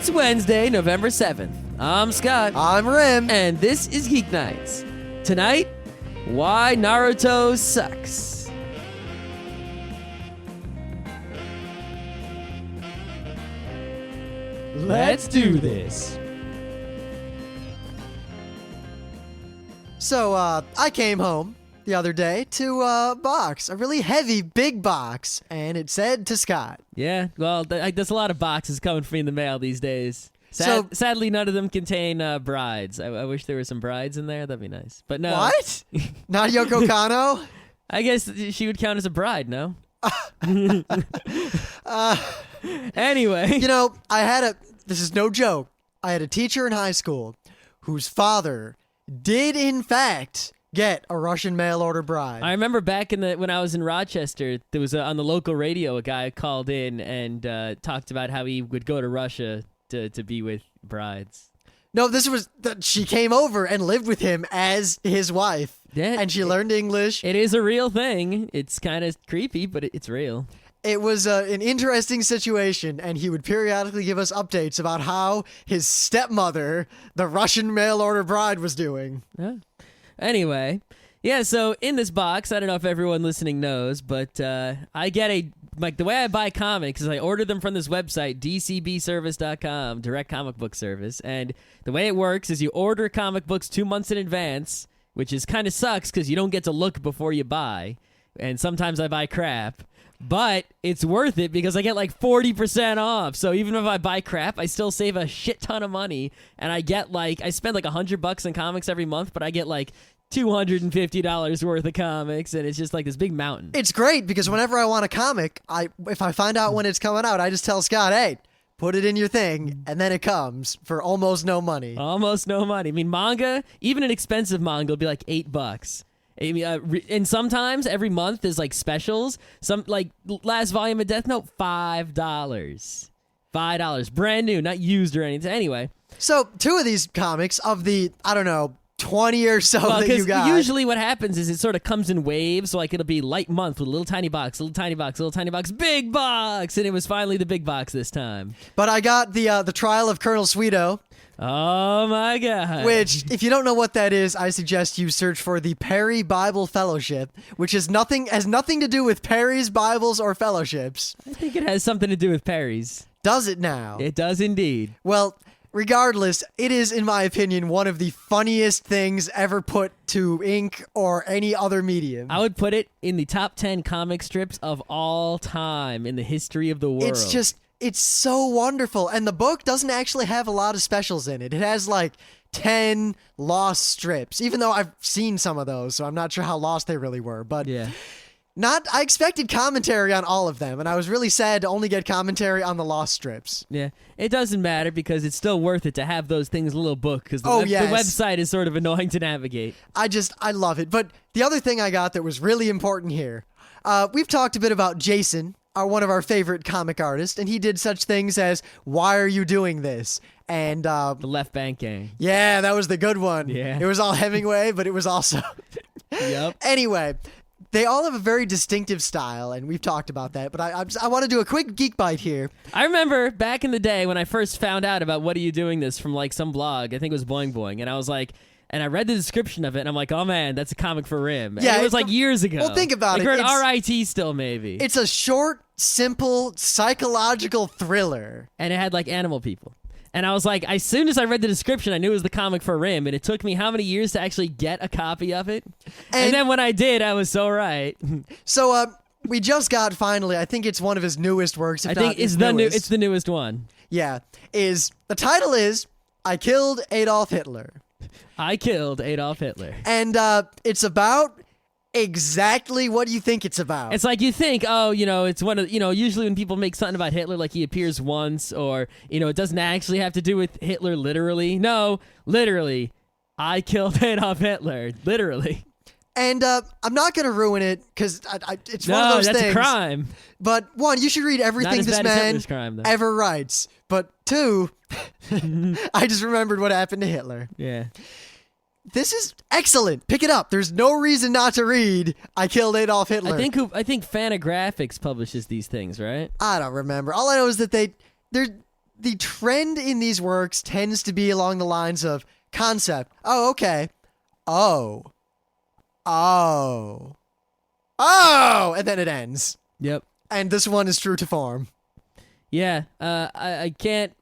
It's Wednesday, November 7th. I'm Scott. I'm Rim. And this is Geeknights. Tonight, why Naruto sucks. Let's do this. So, I came home the other day to a box, a really heavy, big box, and it said to Scott. Yeah, well, there's a lot of boxes coming for me in the mail these days. Sadly, none of them contain brides. I wish there were some brides in there. That'd be nice. But no. What? Not Yoko Kanno? I guess she would count as a bride, no? Anyway. You know, this is no joke, I had a teacher in high school whose father did, in fact, get a Russian mail-order bride. I remember back when I was in Rochester, there was on the local radio a guy called in and talked about how he would go to Russia to be with brides. No, she came over and lived with him as his wife. Yeah, and she learned English. It is a real thing. It's kind of creepy, but it's real. It was an interesting situation, and he would periodically give us updates about how his stepmother, the Russian mail-order bride, was doing. Yeah. Anyway, yeah, so in this box, I don't know if everyone listening knows, but I get the way I buy comics is I order them from this website, dcbservice.com, direct comic book service, and the way it works is you order comic books 2 months in advance, which is kind of sucks because you don't get to look before you buy, and sometimes I buy crap. But it's worth it because I get like 40% off. So even if I buy crap, I still save a shit ton of money. And I spend like $100 on comics every month, but I get like $250 worth of comics. And it's just like this big mountain. It's great because whenever I want a comic, if I find out when it's coming out, I just tell Scott, hey, put it in your thing. And then it comes for almost no money. Almost no money. I mean, manga, even an expensive manga will be like $8. And sometimes every month there's like specials. Some like last volume of Death Note, $5, brand new, not used or anything. Anyway, so 2 of these comics of the 20 or so that you got. Usually what happens is it sort of comes in waves. So like it'll be light month with a little tiny box, little tiny box, little tiny box, big box, and it was finally the big box this time. But I got the Trial of Colonel Sweeto. Oh my god. Which, if you don't know what that is, I suggest you search for the Perry Bible Fellowship, which has nothing to do with Perry's Bibles or fellowships. I think it has something to do with Perry's. Does it now? It does indeed. Well, regardless, it is, in my opinion, one of the funniest things ever put to ink or any other medium. I would put it in the top 10 comic strips of all time in the history of the world. It's so wonderful. And the book doesn't actually have a lot of specials in it. It has like 10 lost strips, even though I've seen some of those, so I'm not sure how lost they really were. But yeah. I expected commentary on all of them, and I was really sad to only get commentary on the lost strips. Yeah, it doesn't matter because it's still worth it to have those things in a little book because the website is sort of annoying to navigate. I love it. But the other thing I got that was really important here, we've talked a bit about Jason, one of our favorite comic artists, and he did such things as "Why Are You Doing This?" and the Left Bank Gang. Yeah, that was the good one. Yeah, it was all Hemingway, but it was also. Yep. Anyway, they all have a very distinctive style, and we've talked about that. But I want to do a quick geek bite here. I remember back in the day when I first found out about "What Are You Doing This?" from like some blog. I think it was Boing Boing, and I was like. And I read the description of it, and I'm like, oh, man, that's a comic for Rim. And yeah, it was like years ago. Well, think about it. We're at RIT still, maybe. It's a short, simple, psychological thriller. And it had, like, animal people. And I was like, as soon as I read the description, I knew it was the comic for Rim. And it took me how many years to actually get a copy of it? And then when I did, I was so right. So, we just got, finally, I think it's one of his newest works. I think it's the newest one. Yeah. The title is, I Killed Adolf Hitler. I killed Adolf Hitler. And it's about exactly what you think it's about. It's like you think, it's one of, usually when people make something about Hitler, like he appears once or, it doesn't actually have to do with Hitler literally. No, literally, I killed Adolf Hitler. Literally. And I'm not going to ruin it because it's one of those things. No, that's a crime. But one, you should read everything this man ever writes. But 2, I just remembered what happened to Hitler. Yeah. This is excellent. Pick it up. There's no reason not to read I Killed Adolf Hitler. I think Fantagraphics publishes these things, right? I don't remember. All I know is that the trend in these works tends to be along the lines of concept. Oh, okay. Oh. Oh. Oh! And then it ends. Yep. And this one is true to form. Yeah. I can't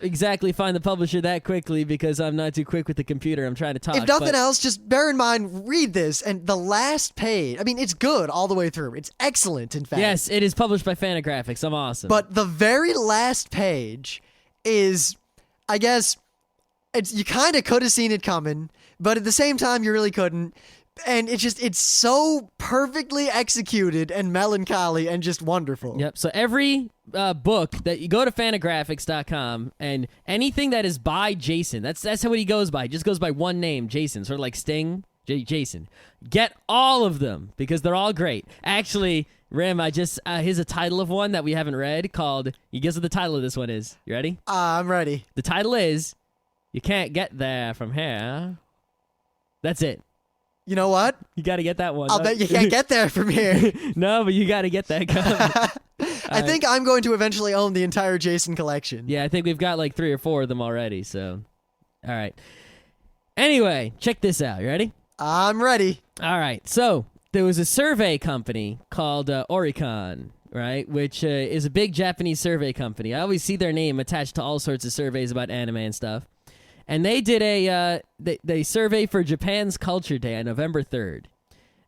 exactly find the publisher that quickly because I'm not too quick with the computer. I'm trying to talk. If nothing else, just bear in mind, read this, and the last page, I mean, it's good all the way through. It's excellent, in fact. Yes, it is published by Fantagraphics. I'm awesome. But the very last page is, I guess, you kind of could have seen it coming, but at the same time, you really couldn't. And it's so perfectly executed and melancholy and just wonderful. Yep. So every book that you go to fantagraphics.com and anything that is by Jason, that's what he goes by. He just goes by one name, Jason, sort of like Sting, Jason. Get all of them because they're all great. Actually, Rim, here's a title of one that we haven't read called, you guess what the title of this one is? You ready? I'm ready. The title is, You Can't Get There From Here. That's it. You know what? You got to get that one. I'll bet you can't get there from here. No, but you got to get that cover. I think I'm going to eventually own the entire Jason collection. Yeah, I think we've got like 3 or 4 of them already, so. All right. Anyway, check this out. You ready? I'm ready. All right. So, there was a survey company called Oricon, right, which is a big Japanese survey company. I always see their name attached to all sorts of surveys about anime and stuff. And they did they survey for Japan's Culture Day on November 3rd.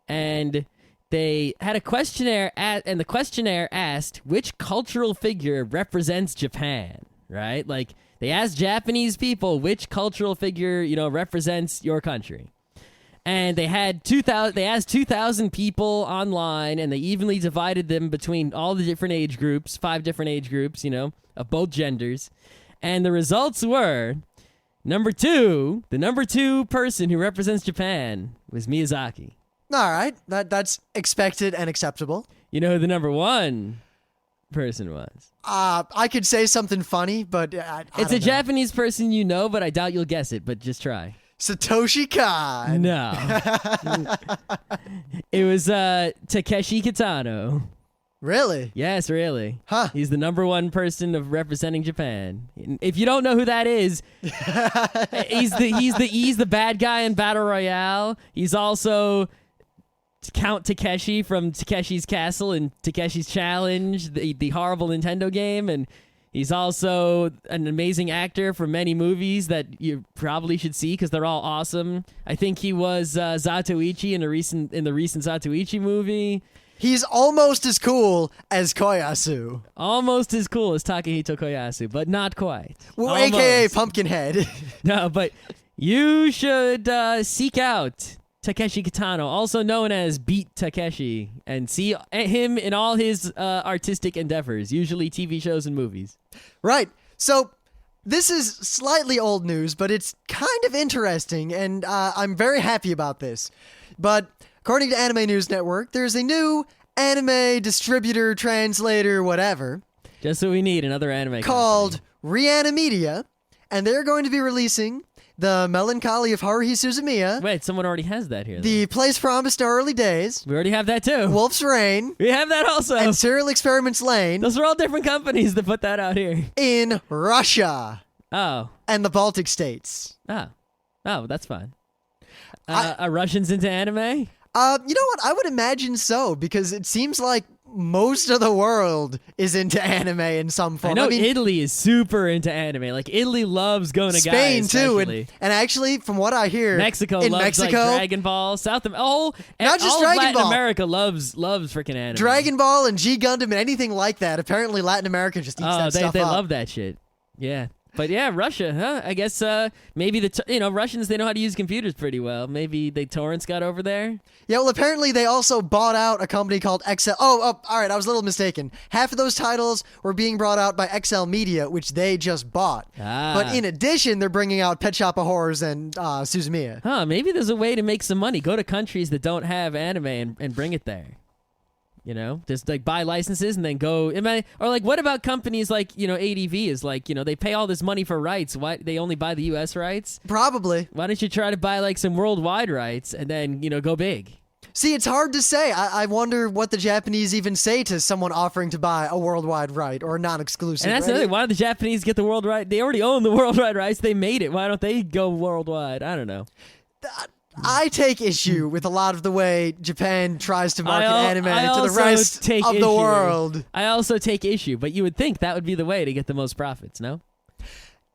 And they had a questionnaire, and the questionnaire asked which cultural figure represents Japan, right? Like, they asked Japanese people which cultural figure, represents your country. And they asked 2,000 people online, and they evenly divided them between all the different age groups, 5 different age groups, of both genders. And the results were... the number 2 person who represents Japan was Miyazaki. All right, that's expected and acceptable. You know who the number 1 person was? I could say something funny, but I it's don't a know. Japanese person you know, but I doubt you'll guess it, but just try. Satoshi Kon. No. It was Takeshi Kitano. Really? Yes, really. Huh. He's the number 1 person of representing Japan. If you don't know who that is, he's the bad guy in Battle Royale. He's also Count Takeshi from Takeshi's Castle and Takeshi's Challenge, the horrible Nintendo game, and he's also an amazing actor for many movies that you probably should see because they're all awesome. I think he was Zatoichi in the recent Zatoichi movie. He's almost as cool as Koyasu. Almost as cool as Takehito Koyasu, but not quite. Well, Almost. AKA Pumpkinhead. No, but you should seek out Takeshi Kitano, also known as Beat Takeshi, and see him in all his artistic endeavors, usually TV shows and movies. Right. So this is slightly old news, but it's kind of interesting, and I'm very happy about this. But according to Anime News Network, there's a new anime distributor, translator, whatever. Just what we need, another anime called company. Reanimedia, and they're going to be releasing The Melancholy of Haruhi Suzumiya, Wait, someone already has that here. The Place Promised to Early Days, We already have that too. Wolf's Rain, We have that also. and Serial Experiments Lane Those are all different companies that put that out here. in Russia Oh. and the Baltic states. Oh, that's fine. Are Russians into anime? You know what? I would imagine so, because it seems like most of the world is into anime in some form. I know mean, Italy is super into anime. Like, Italy loves going to Spain guys, too, especially. and actually, from what I hear, Mexico in loves Mexico, like Dragon Ball. Not just all of Dragon Latin Ball. America loves freaking anime. Dragon Ball and G Gundam and anything like that. Apparently, Latin America just eats that stuff they up. love that shit. Yeah. But yeah, Russia, huh? I guess maybe Russians, they know how to use computers pretty well. Maybe the torrents got over there. Yeah, well, apparently they also bought out a company called XL. Oh, all right, I was a little mistaken. Half of those titles were being brought out by XL Media, which they just bought. But in addition, they're bringing out Pet Shop of Horrors and Suzumiya. Huh, maybe there's a way to make some money. Go to countries that don't have anime and bring it there. Just like buy licenses and then go. Or like, what about companies like, ADV is like, they pay all this money for rights. Why they only buy the U.S. rights? Probably. Why don't you try to buy like some worldwide rights and then, go big? See, it's hard to say. I wonder what the Japanese even say to someone offering to buy a worldwide right or a non-exclusive. And that's right? the thing. Why don't the Japanese get the world right? They already own the worldwide rights. They made it. Why don't they go worldwide? I don't know. I take issue with a lot of the way Japan tries to market anime I to the also rest take of issue. the world. I also take issue, but you would think that would be the way to get the most profits, no?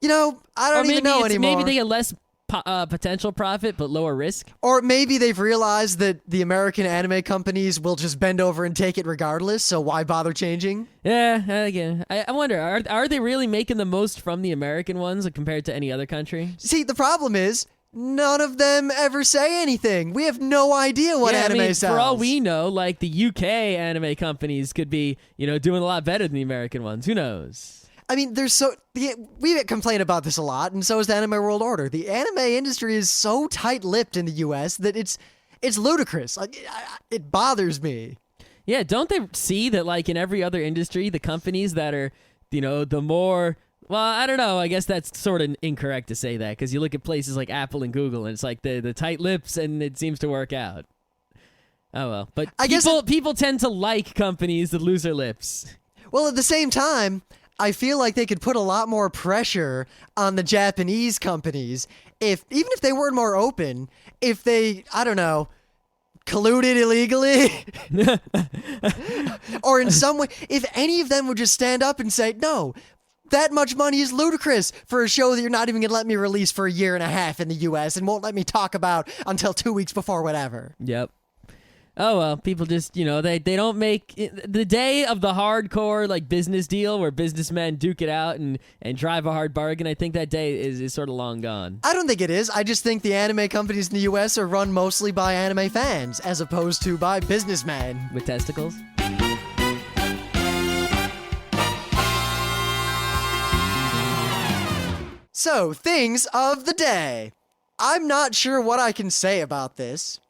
You know, I don't even know anymore. Maybe they get less potential profit, but lower risk. Or maybe they've realized that the American anime companies will just bend over and take it regardless, so why bother changing? Yeah, again, I wonder, are they really making the most from the American ones compared to any other country? See, the problem is, none of them ever say anything. We have no idea what anime sells. For all we know, like the UK anime companies could be, doing a lot better than the American ones. Who knows? I mean, we complain about this a lot, and so is the Anime World Order. The anime industry is so tight-lipped in the U.S. that it's ludicrous. Like, it bothers me. Yeah, don't they see that, like, in every other industry, the companies that are, the more... Well, I don't know. I guess that's sort of incorrect to say that, because you look at places like Apple and Google, and it's like the tight lips, and it seems to work out. Oh, well. But people tend to like companies that lose their lips. Well, at the same time... I feel like they could put a lot more pressure on the Japanese companies even if they were more open, if they, I don't know, colluded illegally or in some way, if any of them would just stand up and say, no, that much money is ludicrous for a show that you're not even going to let me release for a year and a half in the US and won't let me talk about until 2 weeks before whatever. Yep. Oh, well, people just, they don't make... The day of the hardcore, like, business deal where businessmen duke it out and drive a hard bargain, I think that day is sort of long gone. I don't think it is. I just think the anime companies in the U.S. are run mostly by anime fans, as opposed to by businessmen. With testicles? So, things of the day. I'm not sure what I can say about this.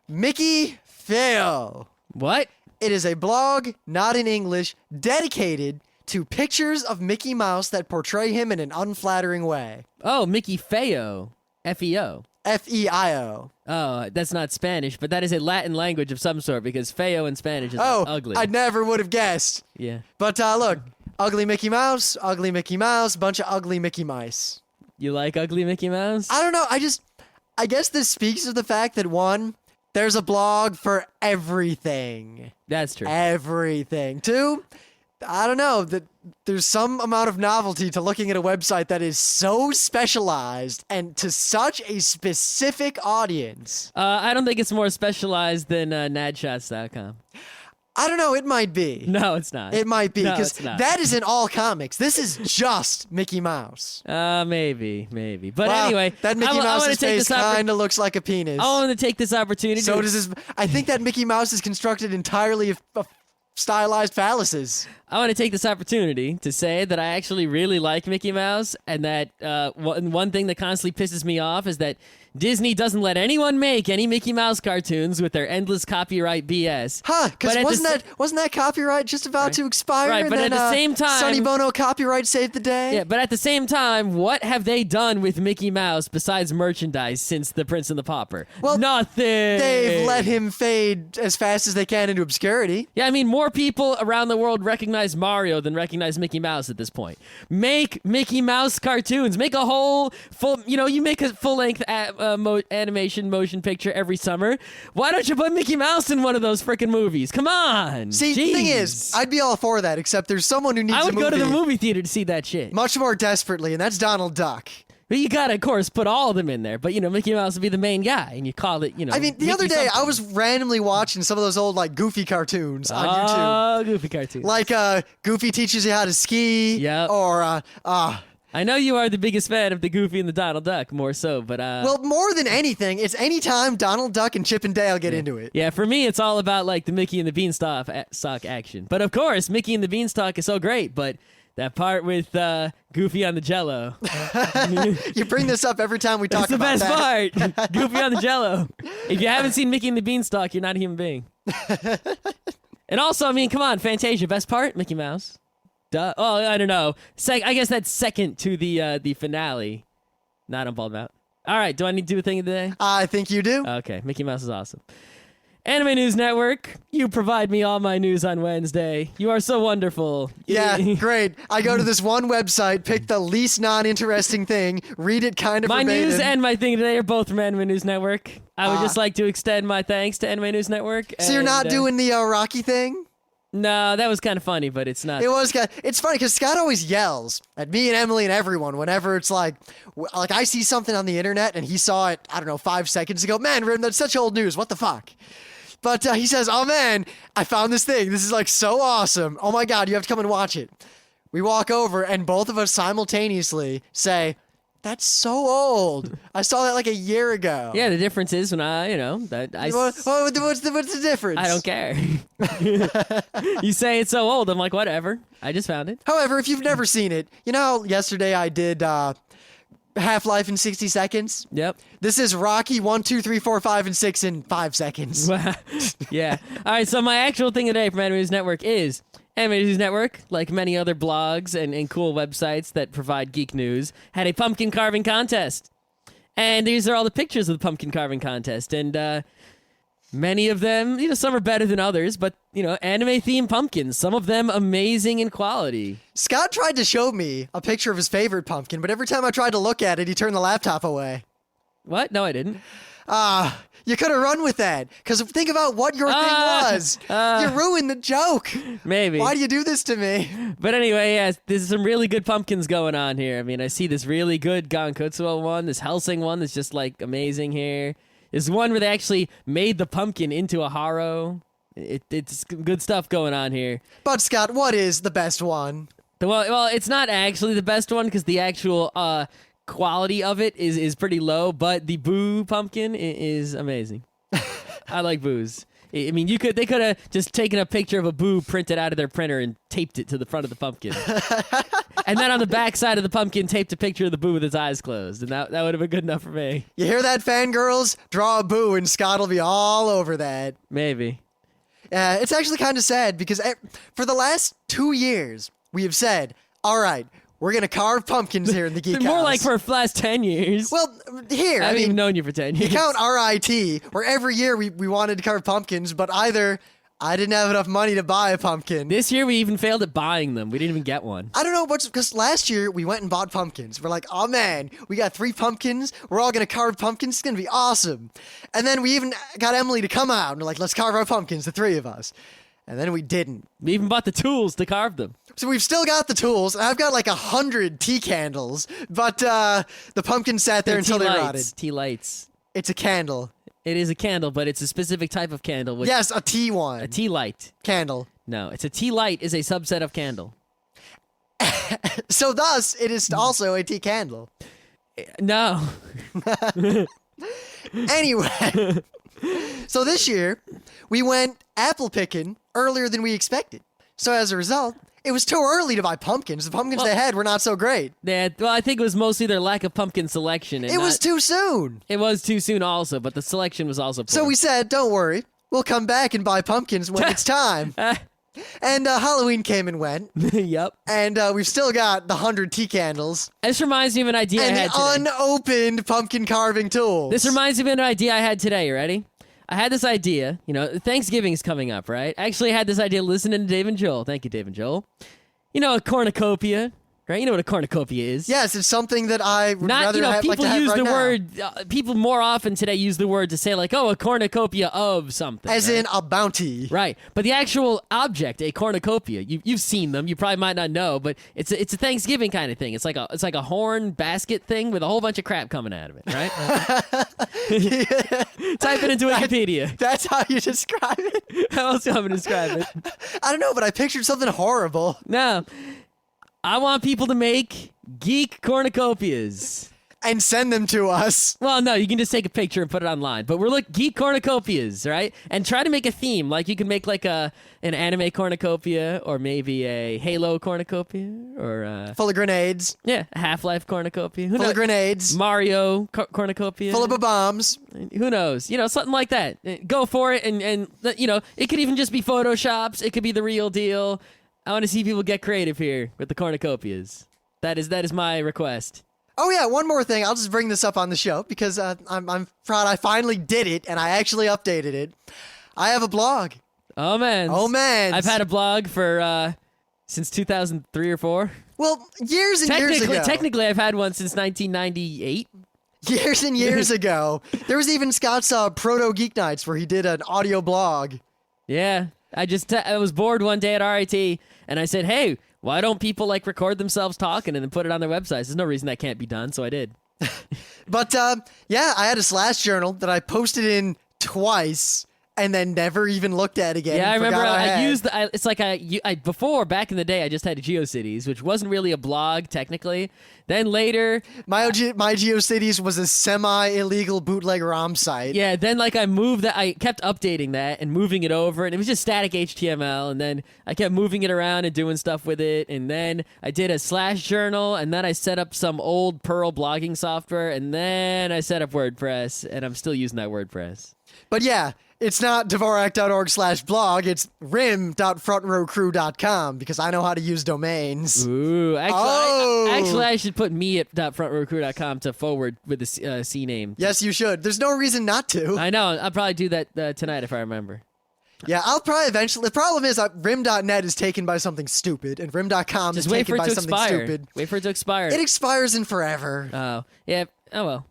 Mickey Feo. What? It is a blog, not in English, dedicated to pictures of Mickey Mouse that portray him in an unflattering way. Oh, Mickey Feo. F-E-O. F-E-I-O. Oh, that's not Spanish, but that is a Latin language of some sort, because feo in Spanish is ugly. I never would have guessed. Yeah. But look, ugly Mickey Mouse, bunch of ugly Mickey Mice. You like ugly Mickey Mouse? I don't know, I guess this speaks of the fact that, one, there's a blog for everything. That's true. Everything. Two, I don't know, that there's some amount of novelty to looking at a website that is so specialized and to such a specific audience. I don't think it's more specialized than nadshots.com. I don't know, it might be. No, it's not. It might be, because it's not. that isn't all comics. This is just Mickey Mouse. Maybe. But wow, anyway, that Mickey Mouse's face kind of looks like a penis. I want to take this opportunity. So does his. I think that Mickey Mouse is constructed entirely of stylized phalluses. I want to take this opportunity to say that I actually really like Mickey Mouse, and that one thing that constantly pisses me off is that Disney doesn't let anyone make any Mickey Mouse cartoons with their endless copyright BS. Huh, because wasn't that copyright just about to expire? Right, but and at the same time... Sonny Bono copyright saved the day? Yeah, but at the same time, what have they done with Mickey Mouse besides merchandise since The Prince and the Pauper? Well, nothing! They've let him fade as fast as they can into obscurity. Yeah, I mean, more people around the world recognize Mario than recognize Mickey Mouse at this point. Make Mickey Mouse cartoons. Make a whole full... you make a full-length animation motion picture every summer. Why don't you put Mickey Mouse in one of those freaking movies? Come on! See, the thing is, I'd be all for that, except there's someone who needs I would a movie go to the movie theater to see that shit. much more desperately, and that's Donald Duck. But you gotta, of course, put all of them in there. But, Mickey Mouse would be the main guy, and you call it, I mean, the Mickey other day, something. I was randomly watching some of those old, Goofy cartoons on YouTube. Oh, Goofy cartoons. Like, Goofy teaches you how to ski. Yep. Or, I know you are the biggest fan of the Goofy and the Donald Duck, more so, but... Well, more than anything, it's any time Donald Duck and Chip and Dale get into it. Yeah, for me, it's all about, the Mickey and the Beanstalk action. But, of course, Mickey and the Beanstalk is so great, but... That part with Goofy on the Jello. You bring this up every time we talk about that. It's the best part. Goofy on the Jello. If you haven't seen Mickey and the Beanstalk, you're not a human being. And also, I mean, come on, Fantasia, best part, Mickey Mouse. Duh. Oh, I don't know. I guess that's second to the finale. Not on Bald Mount. All right, do I need to do a thing of the day? I think you do. Okay, Mickey Mouse is awesome. Anime News Network, you provide me all my news on Wednesday. You are so wonderful. Yeah, great. I go to this one website, pick the least non-interesting thing, read it kind of My verbatim. news and my thing today are both from Anime News Network. I would just like to extend my thanks to Anime News Network. So you're not doing the Rocky thing? No, that was kind of funny, but it's not. It's funny because Scott always yells at me and Emily and everyone whenever it's like I see something on the internet and he saw it, I don't know, 5 seconds ago. Man, Rim, that's such old news. What the fuck? But he says, oh man, I found this thing. This is like so awesome. Oh my God, you have to come and watch it. We walk over and both of us simultaneously say, that's so old. I saw that like a year ago. Yeah, the difference is when What's the difference? I don't care. You say it's so old. I'm like, whatever. I just found it. However, if you've never seen it, you know how yesterday I did Half-Life in 60 seconds? Yep. This is Rocky 1, 2, 3, 4, 5, and 6 in 5 seconds. Yeah. All right, so my actual thing today from Anime News Network is Anime News Network, like many other blogs and cool websites that provide geek news, had a pumpkin carving contest. And these are all the pictures of the pumpkin carving contest. And many of them, some are better than others, but, anime-themed pumpkins, some of them amazing in quality. Scott tried to show me a picture of his favorite pumpkin, but every time I tried to look at it, he turned the laptop away. What? No, I didn't. You could have run with that, because think about what your thing was. You ruined the joke. Maybe. Why do you do this to me? But anyway, yeah, there's some really good pumpkins going on here. I mean, I see this really good Gankutsuo one, this Helsing one that's just, amazing here. There's one where they actually made the pumpkin into a haro. It's good stuff going on here. But, Scott, what is the best one? Well, it's not actually the best one, because the actual quality of it is pretty low, but the Boo pumpkin is amazing. I like Boos. I mean, they could have just taken a picture of a Boo printed out of their printer and taped it to the front of the pumpkin. And then on the back side of the pumpkin, taped a picture of the Boo with his eyes closed. And that would have been good enough for me. You hear that, fangirls? Draw a Boo and Scott will be all over that. Maybe. It's actually kind of sad because for the last 2 years, we have said, all right, we're going to carve pumpkins here in the Geek House. More like for the last 10 years. Well, here. I haven't even known you for 10 years. You count RIT, where every year we wanted to carve pumpkins, but either I didn't have enough money to buy a pumpkin. This year we even failed at buying them. We didn't even get one. I don't know, because last year we went and bought pumpkins. We're like, oh man, we got 3 pumpkins. We're all going to carve pumpkins. It's going to be awesome. And then we even got Emily to come out and we're like, let's carve our pumpkins, the 3 of us. And then we didn't. We even bought the tools to carve them. So we've still got the tools. I've got like 100 tea candles, but the pumpkin sat there until they rotted. Tea lights. It's a candle. It is a candle, but it's a specific type of candle. Yes, a tea one. A tea light. Candle. No, it's a tea light is a subset of candle. So thus, it is also a tea candle. No. Anyway, so this year, we went apple picking earlier than we expected. So as a result, it was too early to buy pumpkins. The pumpkins they had were not so great. I think it was mostly their lack of pumpkin selection. It was too soon. It was too soon also, but the selection was also poor. So we said, don't worry. We'll come back and buy pumpkins when it's time. And Halloween came and went. Yep. And we've still got the 100 tea candles. This reminds me of an idea I had today. And the unopened pumpkin carving tools. This reminds me of an idea I had today. You ready? I had this idea. Thanksgiving's coming up, right? Actually, I had this idea listening to Dave and Joel. Thank you, Dave and Joel. A cornucopia, right? You know what a cornucopia is? Yes, it's something that I would rather have, people like to have use right the now. word. People more often today use the word to say like, oh, a cornucopia of something. As right? in a bounty. Right, but the actual object, a cornucopia, you've seen them. You probably might not know, but it's a Thanksgiving kind of thing. It's like a horn basket thing with a whole bunch of crap coming out of it, right? Type it into Wikipedia. That's how you describe it? How else am I going to describe it? I don't know, but I pictured something horrible. No, I want people to make geek cornucopias. And send them to us. Well, no, you can just take a picture and put it online. But we're geek cornucopias, right? And try to make a theme. Like you can make like an anime cornucopia, or maybe a Halo cornucopia, or full of grenades. Yeah, a Half-Life cornucopia. Full of grenades. Mario cornucopia. Full of bombs. Who knows? Something like that. Go for it, and it could even just be photoshops. It could be the real deal. I want to see people get creative here with the cornucopias. That is my request. Oh yeah, one more thing. I'll just bring this up on the show because I'm proud I finally did it and I actually updated it. I have a blog. Oh, man. Oh, man. I've had a blog for since 2003 or 4. Well, years and years ago. Technically, I've had one since 1998. Years and years ago. There was even Scott's Proto Geeknights where he did an audio blog. Yeah. I was bored one day at RIT, and I said, hey, why don't people record themselves talking and then put it on their websites? There's no reason that can't be done, so I did. But, yeah, I had a Slash journal that I posted in twice and then never even looked at again. Yeah, I remember I used it's like before, back in the day, I just had GeoCities, which wasn't really a blog technically. Then later, my GeoCities was a semi-illegal bootleg ROM site. Yeah, then I moved that. I kept updating that and moving it over, and it was just static HTML. And then I kept moving it around and doing stuff with it. And then I did a Slash journal, and then I set up some old Perl blogging software, and then I set up WordPress, and I'm still using that WordPress. But yeah, it's not Dvorak.org/blog, it's rim.frontrowcrew.com because I know how to use domains. Ooh, actually, I should put me at .frontrowcrew.com to forward with the C name. Yes, you should. There's no reason not to. I know. I'll probably do that tonight if I remember. Yeah, I'll probably eventually. The problem is rim.net is taken by something stupid, and rim.com is taken by something stupid. Wait for it to expire. It expires in forever. Oh, yeah. Oh, well.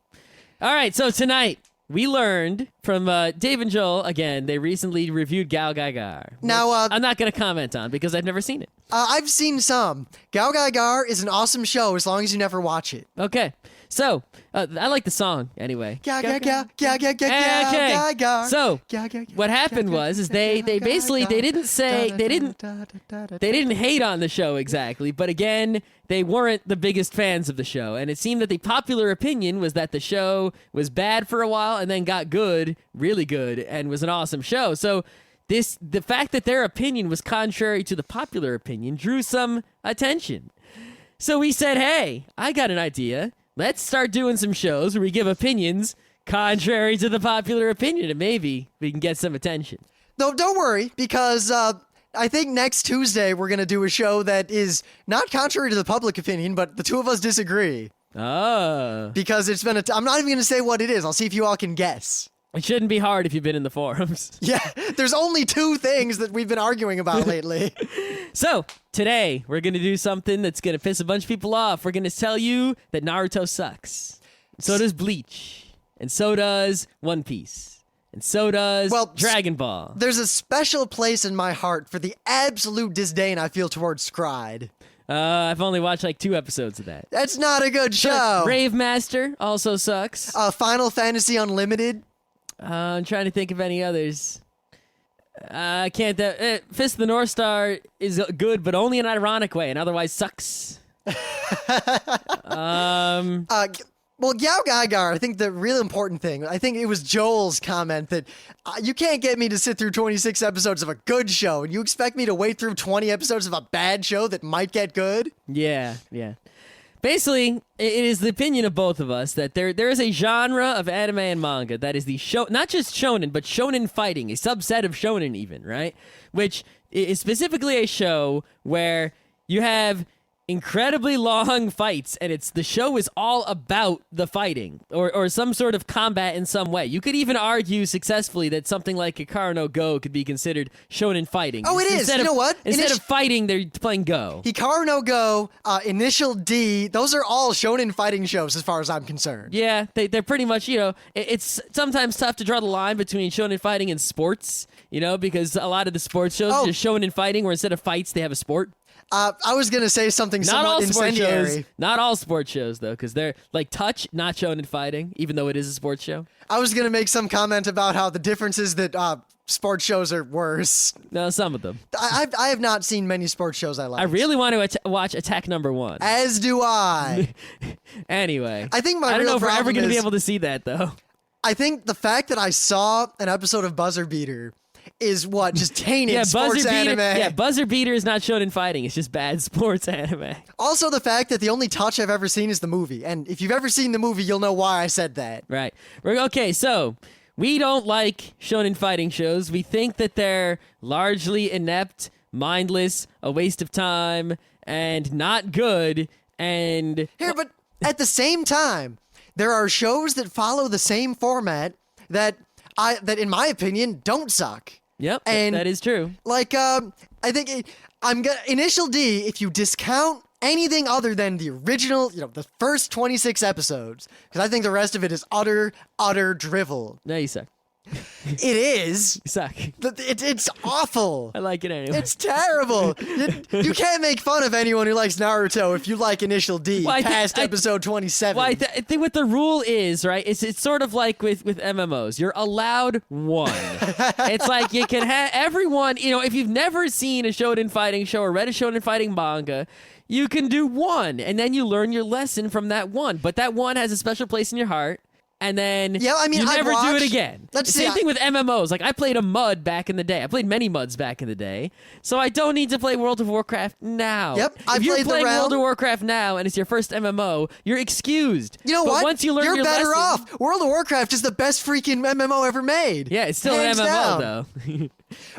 All right, so tonight, we learned from Dave and Joel, again, they recently reviewed Gao Gai Gar. Now, I'm not going to comment on because I've never seen it. I've seen some. Gao Gai Gar is an awesome show as long as you never watch it. Okay. So, I like the song anyway. Gao Gai Gar, Gao Gai Gar. So, what happened was they basically they didn't hate on the show exactly, but again, they weren't the biggest fans of the show, and it seemed that the popular opinion was that the show was bad for a while and then got good, really good, and was an awesome show. So the fact that their opinion was contrary to the popular opinion drew some attention. So we said, hey, I got an idea. Let's start doing some shows where we give opinions contrary to the popular opinion, and maybe we can get some attention. No, don't worry, because I think next Tuesday we're going to do a show that is not contrary to the public opinion, but the two of us disagree. Oh. Because it's been I'm not even going to say what it is. I'll see if you all can guess. It shouldn't be hard if you've been in the forums. Yeah, there's only two things that we've been arguing about lately. So, today, we're going to do something that's going to piss a bunch of people off. We're going to tell you that Naruto sucks. So does Bleach. And so does One Piece. And so does Dragon Ball. There's a special place in my heart for the absolute disdain I feel towards Scried. I've only watched 2 episodes of that. That's not a good show. Brave Master also sucks. Final Fantasy Unlimited. I'm trying to think of any others. I can't. Fist of the North Star is good, but only in an ironic way, and otherwise sucks. Well, Gao Gai Gar, I think the real important thing, I think it was Joel's comment that you can't get me to sit through 26 episodes of a good show, and you expect me to wait through 20 episodes of a bad show that might get good? Yeah. Basically, it is the opinion of both of us that there is a genre of anime and manga that is the show, not just shonen, but shonen fighting, a subset of shonen even, right? Which is specifically a show where you have incredibly long fights, and the show is all about the fighting or some sort of combat in some way. You could even argue successfully that something like Hikaru no Go could be considered shonen fighting. Oh, it is. You know what? Instead of fighting, they're playing Go. Hikaru no Go, Initial D, those are all shonen fighting shows as far as I'm concerned. Yeah, they're pretty much, it's sometimes tough to draw the line between shonen fighting and sports, because a lot of the sports shows are just shonen fighting where instead of fights, they have a sport. I was going to say something somewhat incendiary. Not all sports shows, though, because they're Touch, not shonen fighting, even though it is a sports show. I was going to make some comment about how the difference is that sports shows are worse. No, some of them. I have not seen many sports shows I like. I really want to watch Attack Number 1. As do I. Anyway. I think I don't know if we're ever going to be able to see that, though. I think the fact that I saw an episode of Buzzer Beater is just tainted sports anime. Yeah, Buzzer Beater is not shonen fighting. It's just bad sports anime. Also, the fact that the only touch I've ever seen is the movie. And if you've ever seen the movie, you'll know why I said that. Right. Okay, so we don't like shonen fighting shows. We think that they're largely inept, mindless, a waste of time, and not good. And but at the same time, there are shows that follow the same format that that in my opinion don't suck. Yep, And that is true. Like, I think Initial D, if you discount anything other than the original, the first 26 episodes, because I think the rest of it is utter drivel. No, you suck. It is. You suck. It's awful. I like it anyway. It's terrible. You can't make fun of anyone who likes Naruto if you like Initial D past episode 27. Well, I think what the rule is, right, it's sort of like with MMOs. You're allowed one. It's like you can have everyone, if you've never seen a shonen fighting show or read a shonen fighting manga, you can do one, and then you learn your lesson from that one. But that one has a special place in your heart. And then you never do it again. Same thing with MMOs. Like, I played a MUD back in the day. I played many MUDs back in the day. So I don't need to play World of Warcraft now. Yep, if you're playing World of Warcraft now and it's your first MMO, you're excused. You know what? Once you learn you're better lesson, off. World of Warcraft is the best freaking MMO ever made. Yeah, it's still Hands an MMO, down. though.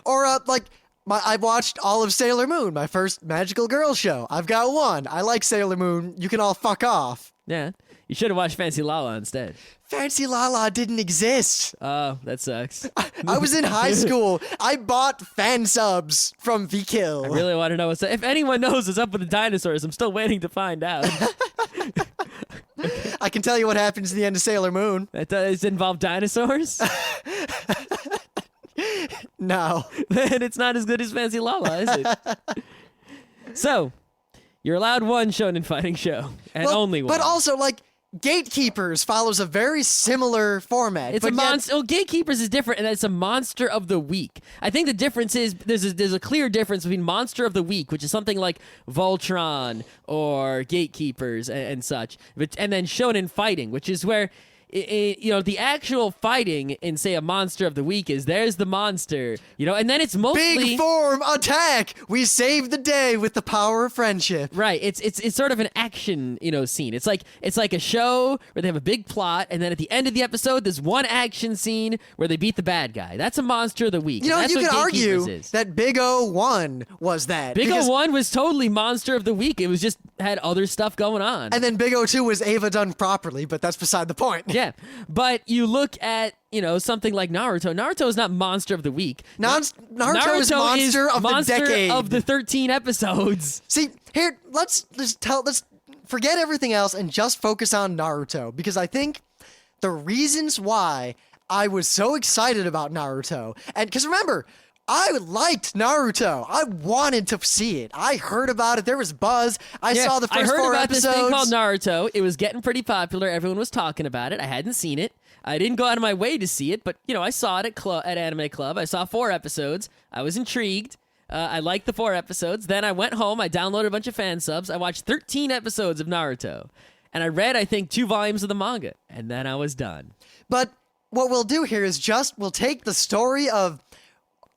Or, I watched all of Sailor Moon, my first magical girl show. I've got one. I like Sailor Moon. You can all fuck off. Yeah. You should have watched Fancy Lala instead. Fancy Lala didn't exist. Oh, that sucks. I was in high school. I bought fan subs from VKill. I really want to know what's up. If anyone knows what's up with the dinosaurs, I'm still waiting to find out. I can tell you what happens at the end of Sailor Moon. Does it involve dinosaurs? No. Then it's not as good as Fancy Lala, is it? So, you're allowed one shonen fighting show, and only one. But also, Gatekeepers follows a very similar format. It's a monster. Oh, Gatekeepers is different, and it's a monster of the week. I think the difference is there's a clear difference between monster of the week, which is something like Voltron or Gatekeepers and such, and then shonen fighting, which is where the actual fighting in, say, a monster of the week is there's the monster, and then it's mostly big form attack. We save the day with the power of friendship. Right. It's sort of an action, scene. It's like a show where they have a big plot, and then at the end of the episode, there's one action scene where they beat the bad guy. That's a monster of the week. You could argue that Big O1 was that. Big O1 was totally monster of the week. It was just had other stuff going on. And then Big O2 was Ava done properly, but that's beside the point. Yeah, but you look at, something like Naruto. Naruto is not monster of the week. Naruto is monster of the decade. Of the 13 episodes. See, here, let's forget everything else and just focus on Naruto, because I think the reasons why I was so excited about Naruto, and because remember, I liked Naruto. I wanted to see it. I heard about it. There was buzz. I saw the first 4 episodes. I heard about this thing called Naruto. It was getting pretty popular. Everyone was talking about it. I hadn't seen it. I didn't go out of my way to see it, but, I saw it at Anime Club. I saw 4 episodes. I was intrigued. I liked the 4 episodes. Then I went home. I downloaded a bunch of fan subs. I watched 13 episodes of Naruto. And I read, I think, 2 volumes of the manga. And then I was done. But what we'll do here is we'll take the story of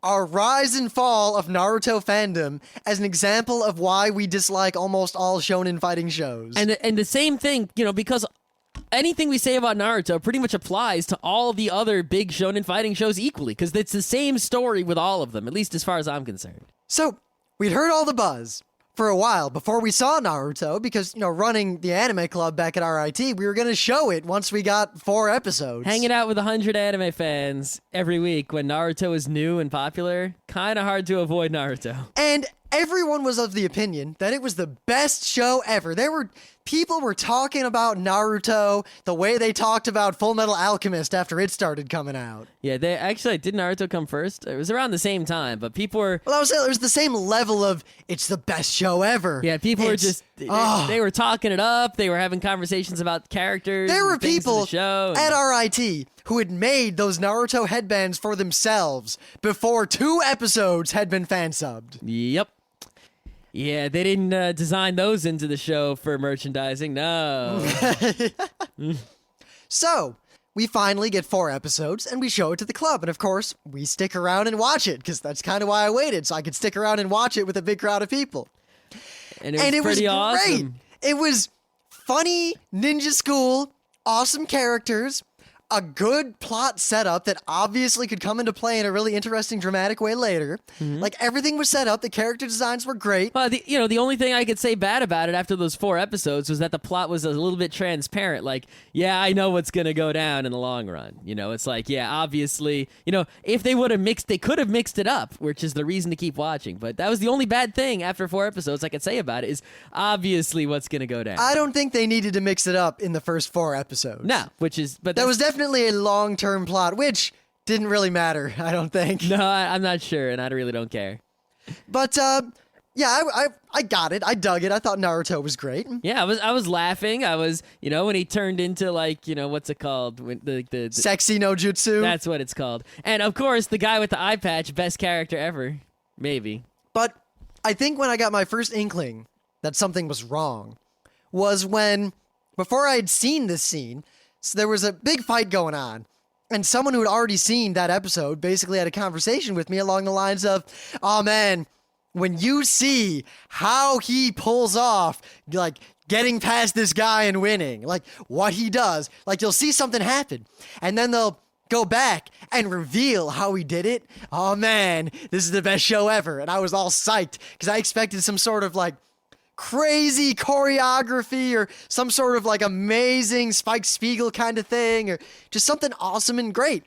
our rise and fall of Naruto fandom as an example of why we dislike almost all shonen fighting shows. And the same thing, because anything we say about Naruto pretty much applies to all the other big shonen fighting shows equally, because it's the same story with all of them, at least as far as I'm concerned. So, we'd heard all the buzz for a while before we saw Naruto, because, running the anime club back at RIT, we were going to show it once we got 4 episodes. Hanging out with 100 anime fans every week when Naruto is new and popular, kind of hard to avoid Naruto. And everyone was of the opinion that it was the best show ever. People were talking about Naruto the way they talked about Full Metal Alchemist after it started coming out. Yeah, did Naruto come first? It was around the same time, but people were... Well, I was saying, it was the same level of, it's the best show ever. Yeah, people were just... They were talking it up. They were having conversations about characters. There were people the show at RIT who had made those Naruto headbands for themselves before 2 episodes had been fan-subbed. Yep. Yeah, they didn't design those into the show for merchandising, no. So, we finally get 4 episodes, and we show it to the club. And of course, we stick around and watch it, because that's kind of why I waited, so I could stick around and watch it with a big crowd of people. And it was pretty awesome. It was funny, ninja school, awesome characters, a good plot setup that obviously could come into play in a really interesting, dramatic way later. Like, everything was set up. The character designs were great. Well, the only thing I could say bad about it after those 4 episodes was that the plot was a little bit transparent. Like, yeah, I know what's going to go down in the long run. It's like, yeah, obviously, if they would have they could have mixed it up, which is the reason to keep watching. But that was the only bad thing after 4 episodes I could say about it is obviously what's going to go down. I don't think they needed to mix it up in the first 4 episodes. No, but that was definitely a long-term plot, which didn't really matter, I don't think. No, I'm not sure, and I really don't care. But, yeah, I got it. I dug it. I thought Naruto was great. Yeah, I was laughing. I was, when he turned into, like, what's it called? When the Sexy no jutsu. That's what it's called. And, of course, the guy with the eye patch, best character ever. Maybe. But I think when I got my first inkling that something was wrong was when, before I had seen this scene, so there was a big fight going on, and someone who had already seen that episode basically had a conversation with me along the lines of, oh man, when you see how he pulls off, like, getting past this guy and winning, like, what he does, like, you'll see something happen, and then they'll go back and reveal how he did it. Oh man, this is the best show ever. And I was all psyched because I expected some sort of, like, crazy choreography or some sort of, like, amazing Spike Spiegel kind of thing or just something awesome and great.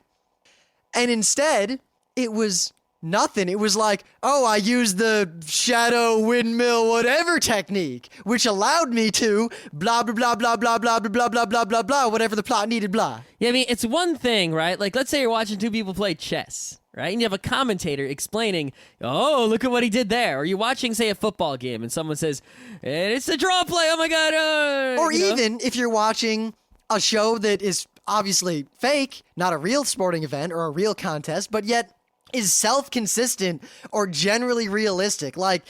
And instead, it was nothing. It was like, oh, I used the shadow windmill whatever technique, which allowed me to blah, blah, blah, blah, blah, blah, blah, blah, blah, blah, blah, blah, whatever the plot needed, blah. Yeah, I mean, it's one thing, right? Like, let's say you're watching 2 people play chess, right? And you have a commentator explaining, oh, look at what he did there. Or you're watching, say, a football game, and someone says, it's a draw play, oh my God. Or even if you're watching a show that is obviously fake, not a real sporting event or a real contest, but yet is self-consistent or generally realistic. Like,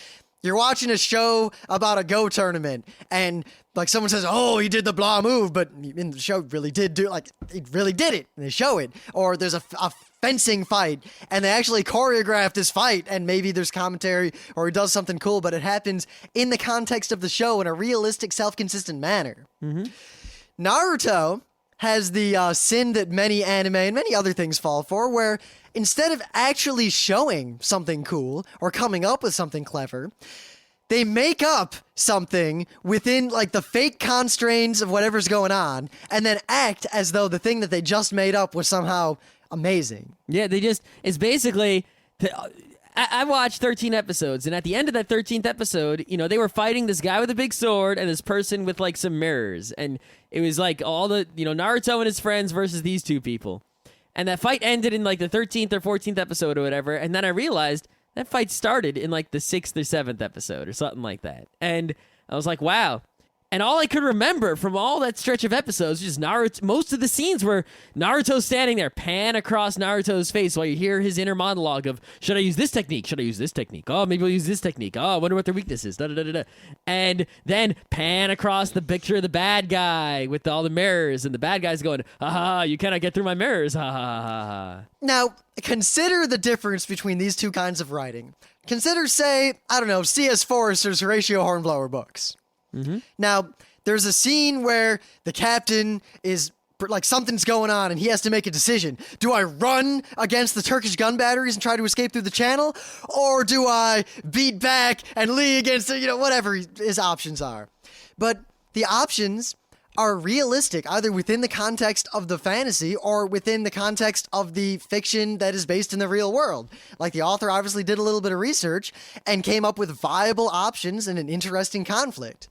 you're watching a show about a Go tournament, and, like, someone says, oh, he did the blah move, but in the show really did do, like, he really did it, and they show it. Or there's a fencing fight, and they actually choreograph this fight, and maybe there's commentary, or he does something cool, but it happens in the context of the show in a realistic, self-consistent manner. Naruto has the sin that many anime and many other things fall for, where instead of actually showing something cool or coming up with something clever, they make up something within, like, the fake constraints of whatever's going on and then act as though the thing that they just made up was somehow amazing. Yeah, it's basically, I watched 13 episodes, and at the end of that 13th episode, they were fighting this guy with a big sword and this person with, like, some mirrors, and it was like all the, Naruto and his friends versus these 2 people. And that fight ended in, like, the 13th or 14th episode or whatever, and then I realized that fight started in, like, the 6th or 7th episode or something like that. And I was like, wow. And all I could remember from all that stretch of episodes, just Naruto, most of the scenes were Naruto standing there, pan across Naruto's face while you hear his inner monologue of, should I use this technique? Should I use this technique? Oh, maybe I'll use this technique. Oh, I wonder what their weakness is. Da, da, da, da, da. And then pan across the picture of the bad guy with all the mirrors, and the bad guy's going, ha, you cannot get through my mirrors. Ha, ha, ha, ha. Now, consider the difference between these 2 kinds of writing. Consider, say, I don't know, C.S. Forrester's Horatio Hornblower books. Now, there's a scene where the captain is, like, something's going on and he has to make a decision. Do I run against the Turkish gun batteries and try to escape through the channel? Or do I beat back and Lee against, whatever his options are? But the options are realistic, either within the context of the fantasy or within the context of the fiction that is based in the real world. Like, the author obviously did a little bit of research and came up with viable options and an interesting conflict.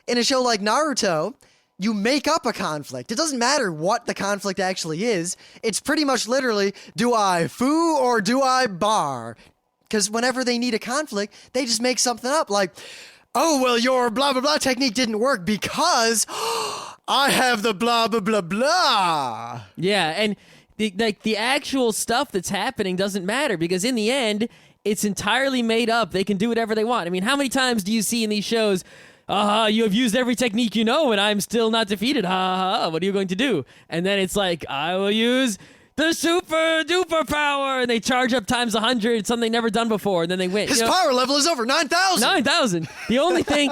In a show like Naruto, you make up a conflict. It doesn't matter what the conflict actually is. It's pretty much literally, do I foo or do I bar? Because whenever they need a conflict, they just make something up. Like, oh, well, your blah, blah, blah technique didn't work because I have the blah, blah, blah, blah. Yeah, and the actual stuff that's happening doesn't matter because in the end, it's entirely made up. They can do whatever they want. I mean, how many times do you see in these shows, you have used every technique you know, and I'm still not defeated. What are you going to do? And then it's like, I will use the super duper power, and they charge up times 100, something they've never done before, and then they win. His power level is over 9,000. 9,000. The only thing,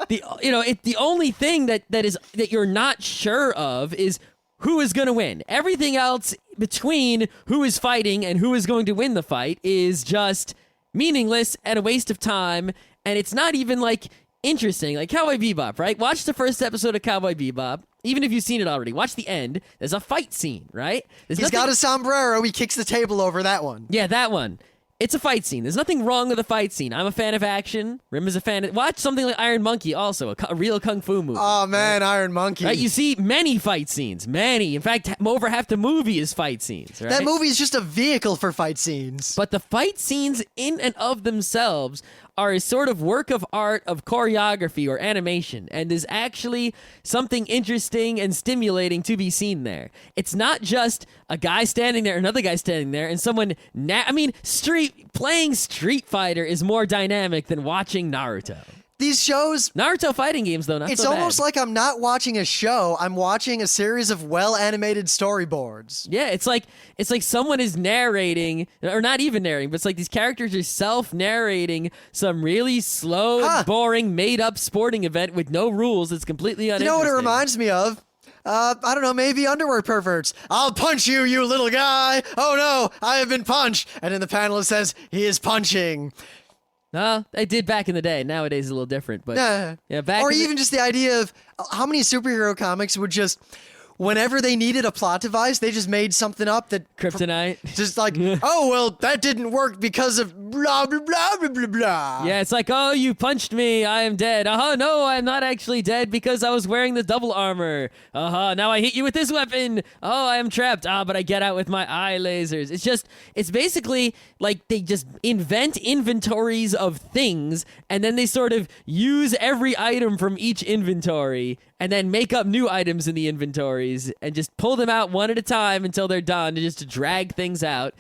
the only thing that you're not sure of is who is going to win. Everything else between who is fighting and who is going to win the fight is just meaningless and a waste of time, and it's not even, like, interesting. Like Cowboy Bebop, right? Watch the first episode of Cowboy Bebop. Even if you've seen it already, watch the end. There's a fight scene, right? He's got a sombrero. He kicks the table over that one. Yeah, that one. It's a fight scene. There's nothing wrong with a fight scene. I'm a fan of action. Rim is a fan of... Watch something like Iron Monkey also, a real kung fu movie. Oh, man, right? Iron Monkey. Right? You see many fight scenes. Many. In fact, over half the movie is fight scenes, right? That movie is just a vehicle for fight scenes. But the fight scenes in and of themselves are a sort of work of art of choreography or animation, and is actually something interesting and stimulating to be seen there. It's not just a guy standing there, another guy standing there, and someone... playing Street Fighter is more dynamic than watching Naruto. These shows... Naruto fighting games, though, not It's so bad. almost like I'm not watching a show. I'm watching a series of well-animated storyboards. Yeah, it's like someone is narrating, or not even narrating, but it's like these characters are self-narrating some really slow and boring, made-up sporting event with no rules that's completely uninteresting. You know what it reminds me of? I don't know, maybe underwear perverts. I'll punch you, you little guy. Oh no, I have been punched. And then the panel says, he is punching. No, they did back in the day. Nowadays, it's a little different. But yeah, back or in even just the idea of how many superhero comics would just, whenever they needed a plot device, they just made something up that... Kryptonite. Just like, oh, well, that didn't work because of blah, blah, blah, blah, blah, blah. Yeah, it's like, oh, you punched me, I am dead. No, I'm not actually dead because I was wearing the double armor. Now I hit you with this weapon. Oh, I am trapped. But I get out with my eye lasers. It's basically like they just invent inventories of things, and then they sort of use every item from each inventory and then make up new items in the inventories and just pull them out one at a time until they're done, just to drag things out.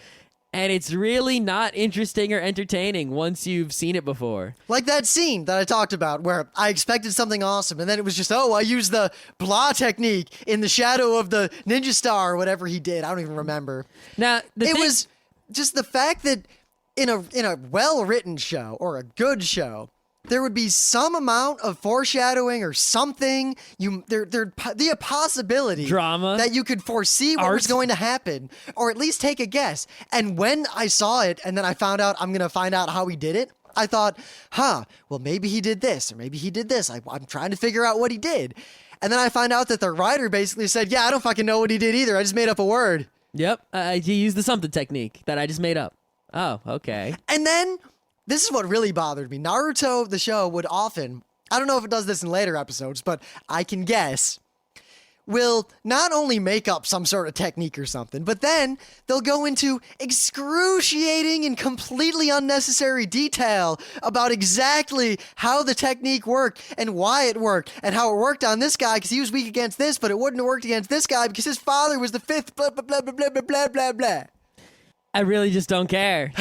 And it's really not interesting or entertaining once you've seen it before. Like that scene that I talked about where I expected something awesome, and then it was just, I used the blah technique in the shadow of the ninja star or whatever he did. I don't even remember. Now, it was just the fact that in a well-written show or a good show, there would be some amount of foreshadowing or something. There'd be a possibility drama that you could foresee what was going to happen, or at least take a guess. And when I saw it, and then I found out I'm going to find out how he did it, I thought, well, maybe he did this, or maybe he did this. I'm trying to figure out what he did. And then I find out that the writer basically said, yeah, I don't fucking know what he did either. I just made up a word. Yep. He used the something technique that I just made up. Oh, okay. And then... this is what really bothered me. Naruto, the show, would often, I don't know if it does this in later episodes, but I can guess, will not only make up some sort of technique or something, but then they'll go into excruciating and completely unnecessary detail about exactly how the technique worked and why it worked and how it worked on this guy because he was weak against this, but it wouldn't have worked against this guy because his father was the fifth blah, blah, blah, blah, blah, blah, blah, blah. I really just don't care.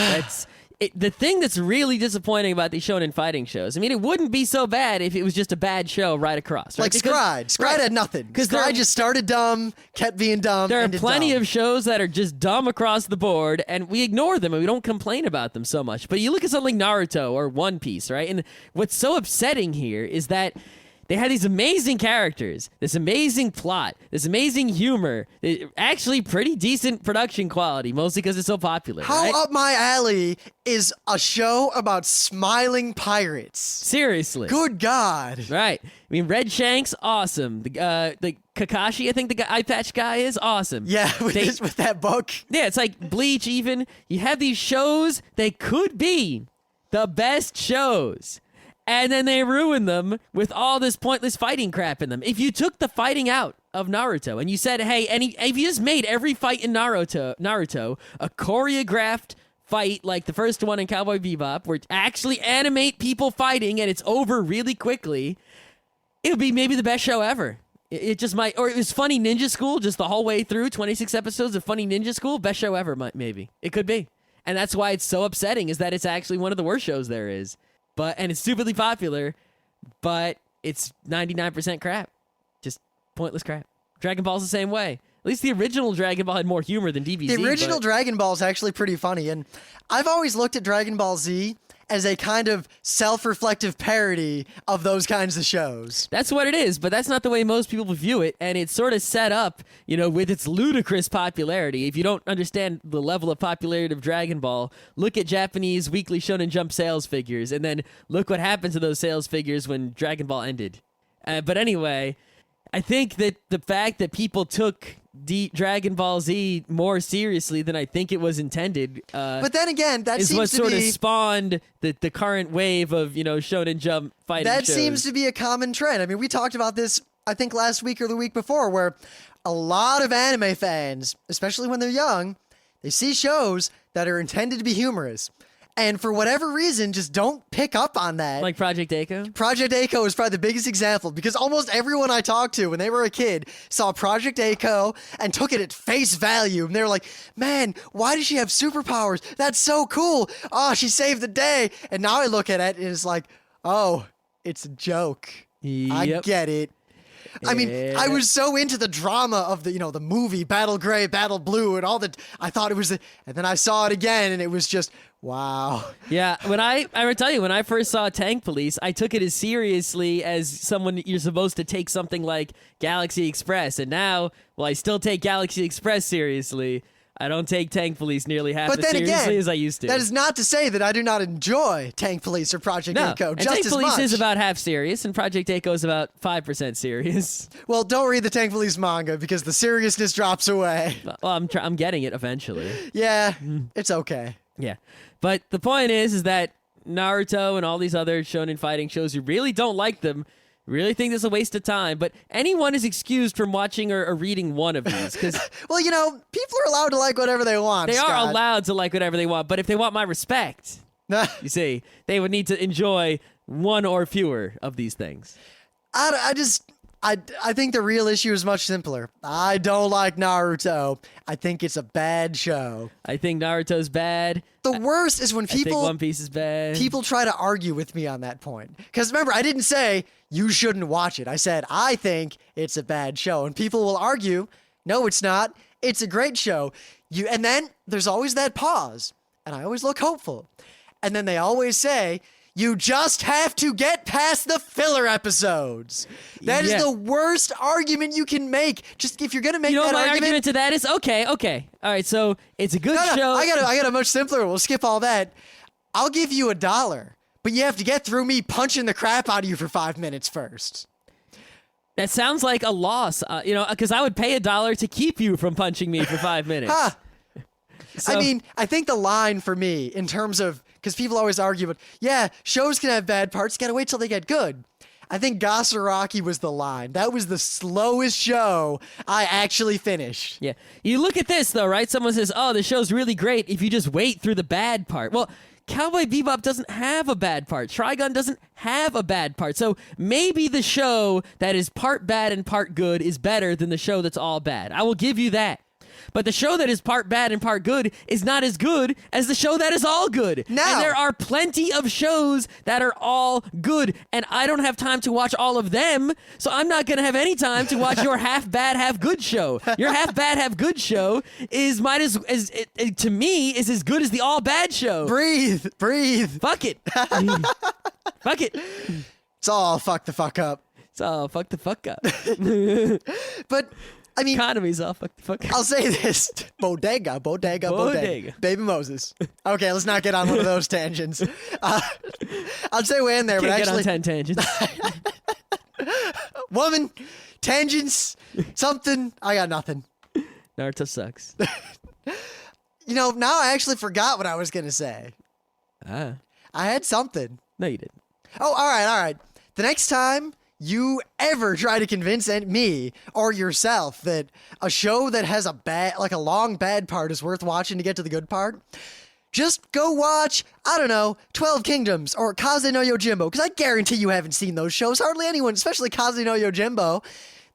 The thing that's really disappointing about these shonen fighting shows, I mean, it wouldn't be so bad if it was just a bad show right across. Right? Like Scryed. Scryed had nothing. Because Scryed just started dumb, kept being dumb, there are plenty of shows that are just dumb across the board, and we ignore them, and we don't complain about them so much. But you look at something like Naruto or One Piece, right? And what's so upsetting here is that they had these amazing characters, this amazing plot, this amazing humor, actually pretty decent production quality, mostly because it's so popular. How right? up my alley is a show about smiling pirates? Seriously. Good God. Right. I mean, Red Shank's awesome. The Kakashi, I think the eye patch guy is awesome. Yeah, with that book. Yeah, it's like Bleach even. You have these shows, they could be the best shows. And then they ruin them with all this pointless fighting crap in them. If you took the fighting out of Naruto and you said, hey, if you just made every fight in Naruto a choreographed fight like the first one in Cowboy Bebop, where actually animate people fighting and it's over really quickly, it would be maybe the best show ever. It just might, or it was Funny Ninja School just the whole way through, 26 episodes of Funny Ninja School, best show ever, maybe. It could be. And that's why it's so upsetting, is that it's actually one of the worst shows there is. And it's stupidly popular, but it's 99% crap. Just pointless crap. Dragon Ball's the same way. At least the original Dragon Ball had more humor than DBZ. The original Dragon Ball is actually pretty funny, and I've always looked at Dragon Ball Z as a kind of self-reflective parody of those kinds of shows. That's what it is, but that's not the way most people view it, and it's sort of set up, with its ludicrous popularity. If you don't understand the level of popularity of Dragon Ball, look at Japanese Weekly Shonen Jump sales figures, and then look what happened to those sales figures when Dragon Ball ended. But anyway, I think that the fact that people took Dragon Ball Z more seriously than I think it was intended. But then again, that is seems what to sort be of spawned the current wave of Shonen Jump fighting that shows. seems to be a common trend. I mean, we talked about this I think last week or the week before, where a lot of anime fans, especially when they're young, they see shows that are intended to be humorous. And for whatever reason, just don't pick up on that. Like Project Echo? Project Echo is probably the biggest example because almost everyone I talked to when they were a kid saw Project Echo and took it at face value. And they were like, man, why does she have superpowers? That's so cool. Oh, she saved the day. And now I look at it and it's like, oh, it's a joke. Yep. I get it. I mean, I was so into the drama of the movie Battle Gray, Battle Blue, and all that. I thought it was, and then I saw it again, and it was just wow. Yeah, when I would tell you when I first saw Tank Police, I took it as seriously as someone you're supposed to take something like Galaxy Express, and now, well, I still take Galaxy Express seriously. I don't take Tank Police nearly half as seriously as I used to. That is not to say that I do not enjoy Tank Police or Project Echo just Tank as Police much. is about half serious, and Project Echo is about 5% serious. Well, don't read the Tank Police manga because the seriousness drops away. Well, I'm getting it eventually. Yeah, it's okay. Yeah, but the point is that Naruto and all these other shonen fighting shows, you really don't like them. Really think this is a waste of time, but anyone is excused from watching or reading one of these because well, people are allowed to like whatever they want. They Scott. are allowed to like whatever they want, but if they want my respect, you see, they would need to enjoy one or fewer of these things. I think the real issue is much simpler. I don't like Naruto. I think it's a bad show. I think Naruto's bad. The worst is when I think people One Piece is bad. people try to argue with me on that point. Because remember, I didn't say you shouldn't watch it. I said I think it's a bad show, and people will argue, no, it's not. It's a great show. And then there's always that pause, and I always look hopeful. And then they always say, you just have to get past the filler episodes. That is the worst argument you can make. Just if you're gonna make that my argument, argument to that is okay. All right, so it's a good show. I got a much simpler. We'll skip all that. I'll give you $1, but you have to get through me punching the crap out of you for 5 minutes first. That sounds like a loss, because I would pay $1 to keep you from punching me for 5 minutes. Huh. So, I mean, I think the line for me in terms of, because people always argue, but yeah, shows can have bad parts. Gotta wait till they get good. I think Gasuraki was the line. That was the slowest show I actually finished. yeah. You look at this, though, right? Someone says, oh, the show's really great if you just wait through the bad part. Well, Cowboy Bebop doesn't have a bad part. Trigun doesn't have a bad part. So maybe the show that is part bad and part good is better than the show that's all bad. I will give you that. But the show that is part bad and part good is not as good as the show that is all good. Now, and there are plenty of shows that are all good, and I don't have time to watch all of them, so I'm not going to have any time to watch your half bad, half good show. Your half bad, half good show is to me is as good as the all bad show. Breathe. Fuck it. Fuck it. It's all fuck the fuck up. It's all fuck the fuck up. But I mean, Economy's all fuck the fuck up. I'll say this. Bodega. Baby Moses. Okay, let's not get on one of those tangents. I'll say way in there, Can't but get actually, on 10 tangents. woman, tangents, something. I got nothing. Naruto sucks. Now I actually forgot what I was going to say. Ah. I had something. No, you didn't. Oh, all right. The next time you ever try to convince me or yourself that a show that has a long bad part is worth watching to get to the good part, just go watch, 12 Kingdoms or Kaze no Yojimbo, because I guarantee you haven't seen those shows. Hardly anyone, especially Kaze no Yojimbo.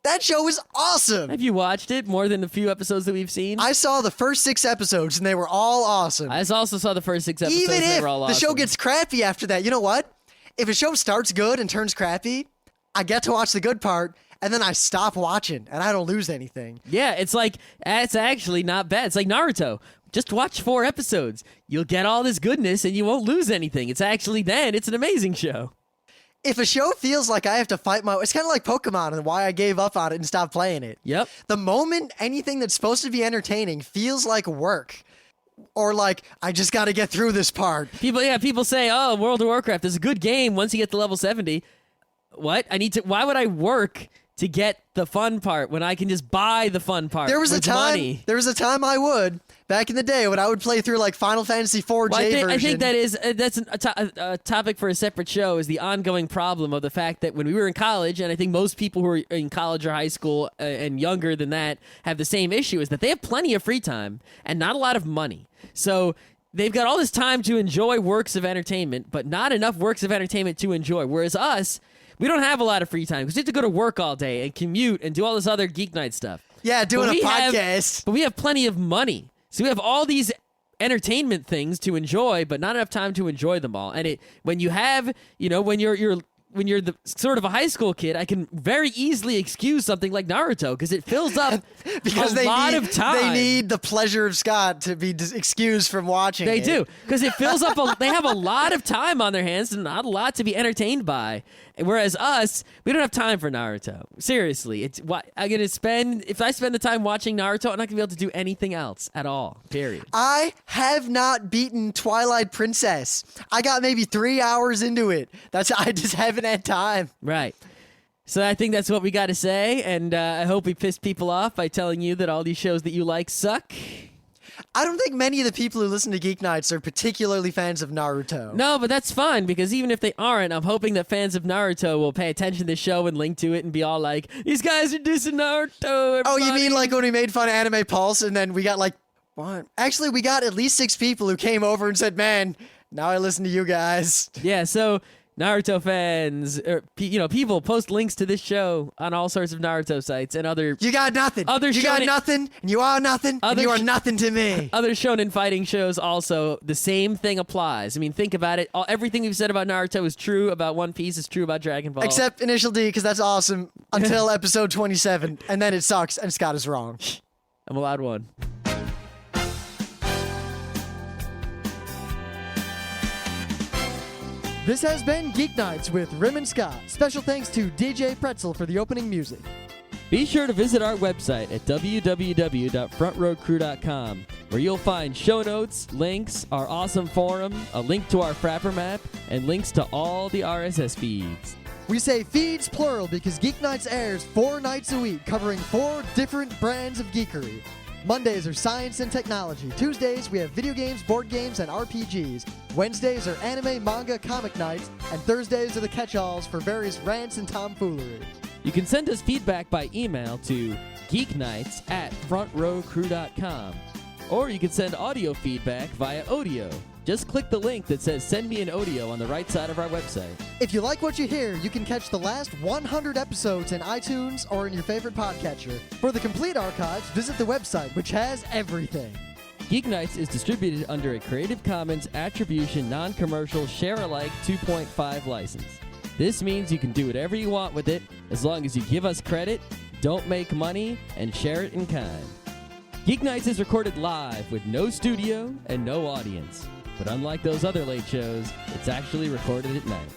That show is awesome. Have you watched it more than the few episodes that we've seen? I saw the first 6 episodes, and they were all awesome. I also saw the first 6 episodes. Even they if were all the show awesome. gets crappy after that, you know what? If a show starts good and turns crappy, I get to watch the good part, and then I stop watching, and I don't lose anything. Yeah, it's actually not bad. It's like Naruto. just watch 4 episodes. You'll get all this goodness and you won't lose anything. It's an amazing show. If a show feels like I have to fight it's kind of like Pokemon and why I gave up on it and stopped playing it. Yep. The moment anything that's supposed to be entertaining feels like work, or like, I just got to get through this part. People say, oh, World of Warcraft is a good game once you get to level 70. What? Why would I work to get the fun part when I can just buy the fun part There was with a time. money? There was a time I would back in the day when I would play through like Final Fantasy IV Well, version. I think that's a topic for a separate show. Is the ongoing problem of the fact that when we were in college, and I think most people who are in college or high school and younger than that have the same issue, is that they have plenty of free time and not a lot of money. So they've got all this time to enjoy works of entertainment, but not enough works of entertainment to enjoy. Whereas us, we don't have a lot of free time because we have to go to work all day and commute and do all this other Geek Night stuff. Yeah, doing a podcast. But we have plenty of money. So we have all these entertainment things to enjoy, but not enough time to enjoy them all. And when you have, when you're the sort of a high school kid, I can very easily excuse something like Naruto because it fills up because a lot of time. They need the pleasure of Scott to be excused from watching They it. do, because it fills up they have a lot of time on their hands and not a lot to be entertained by. Whereas us, we don't have time for Naruto. Seriously, it's what I'm gonna spend. If I spend the time watching Naruto, I'm not gonna be able to do anything else at all. Period. I have not beaten Twilight Princess. I got maybe 3 hours into it. I just haven't had time. Right. So I think that's what we got to say, and I hope we pissed people off by telling you that all these shows that you like suck. I don't think many of the people who listen to Geek Nights are particularly fans of Naruto. No, but that's fine, because even if they aren't, I'm hoping that fans of Naruto will pay attention to the show and link to it and be all like, these guys are dissing Naruto. Everybody. Oh, you mean like when we made fun of Anime Pulse and then we got like, what? Actually, we got at least 6 people who came over and said, man, now I listen to you guys. Yeah, so Naruto fans, people post links to this show on all sorts of Naruto sites and other. You got nothing. You got nothing, and you are nothing, and you are nothing to me. Other shonen fighting shows also, the same thing applies. I mean, think about it. Everything we've said about Naruto is true about One Piece, is true about Dragon Ball. Except Initial D, because that's awesome, until episode 27, and then it sucks, and Scott is wrong. I'm allowed one. This has been Geek Nights with Rim and Scott. Special thanks to DJ Pretzel for the opening music. Be sure to visit our website at www.frontrowcrew.com, where you'll find show notes, links, our awesome forum, a link to our Frapper map, and links to all the RSS feeds. We say feeds plural because Geek Nights airs 4 nights a week, covering 4 different brands of geekery. Mondays are science and technology. Tuesdays, we have video games, board games, and RPGs. Wednesdays are anime, manga, comic nights. And Thursdays are the catch-alls for various rants and tomfoolery. You can send us feedback by email to geeknights@frontrowcrew.com. Or you can send audio feedback via Odeo. Just click the link that says Send Me an Audio on the right side of our website. If you like what you hear, you can catch the last 100 episodes in iTunes or in your favorite podcatcher. For the complete archives, visit the website, which has everything. Geeknights is distributed under a Creative Commons Attribution Non-Commercial Share-alike 2.5 license. This means you can do whatever you want with it as long as you give us credit, don't make money, and share it in kind. Geeknights is recorded live with no studio and no audience. But unlike those other late shows, it's actually recorded at night.